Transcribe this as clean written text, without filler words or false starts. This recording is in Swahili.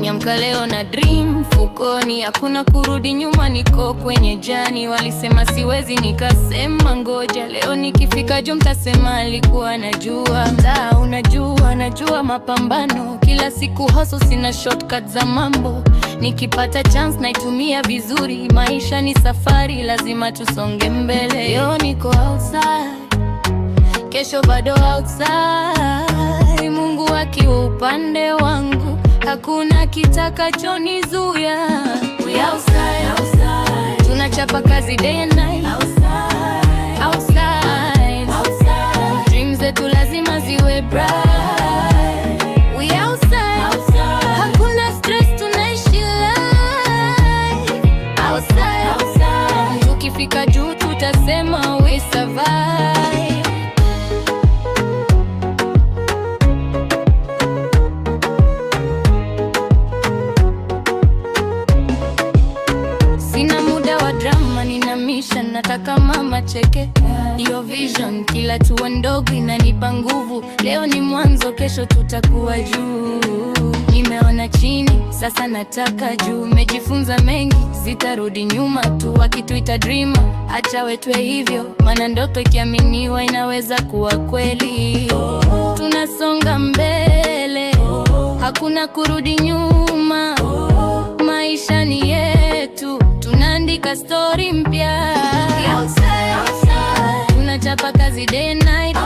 Niamka leo na dream fukoni, hakuna kurudi nyuma, niko kwenye jani. Walisema siwezi, nikasema ngoja. Leo nikifika juu mtasema alikuwa najua. Unajua, najua mapambano, kila siku hustle, sina shortcut za mambo. Nikipata chance naitumia vizuri, maisha ni safari, lazima tusonge mbele. Leo niko outside, kesho bado outside. Mungu akiwa upande wangu, hakuna kitakachonizuia. We outside, outside. Tunachapa kazi day and night. Outside, outside, outside. Dreams zetu lazima ziwe bright. We outside, outside. Hakuna stress, tunaishi life. Outside, outside. Tukifika juu tutasema we survive. Sina muda wa drama, nina mission, nataka mama cheke. Your vision, kila tuwa ndogo inanipa nguvu. Leo ni mwanzo, kesho tutakuwa juu. Nimeona chini, sasa nataka juu. Mejifunza mengi, zitarudi nyuma tu. Wakituita dreamer, acha wetwe hivyo, maana ndoto ikiaminiwa inaweza kuwa kweli. Tunasonga mbele, hakuna kurudi nyuma. Maisha ni yetu, tunaandika story mpya. Tunachapa kazi day and night.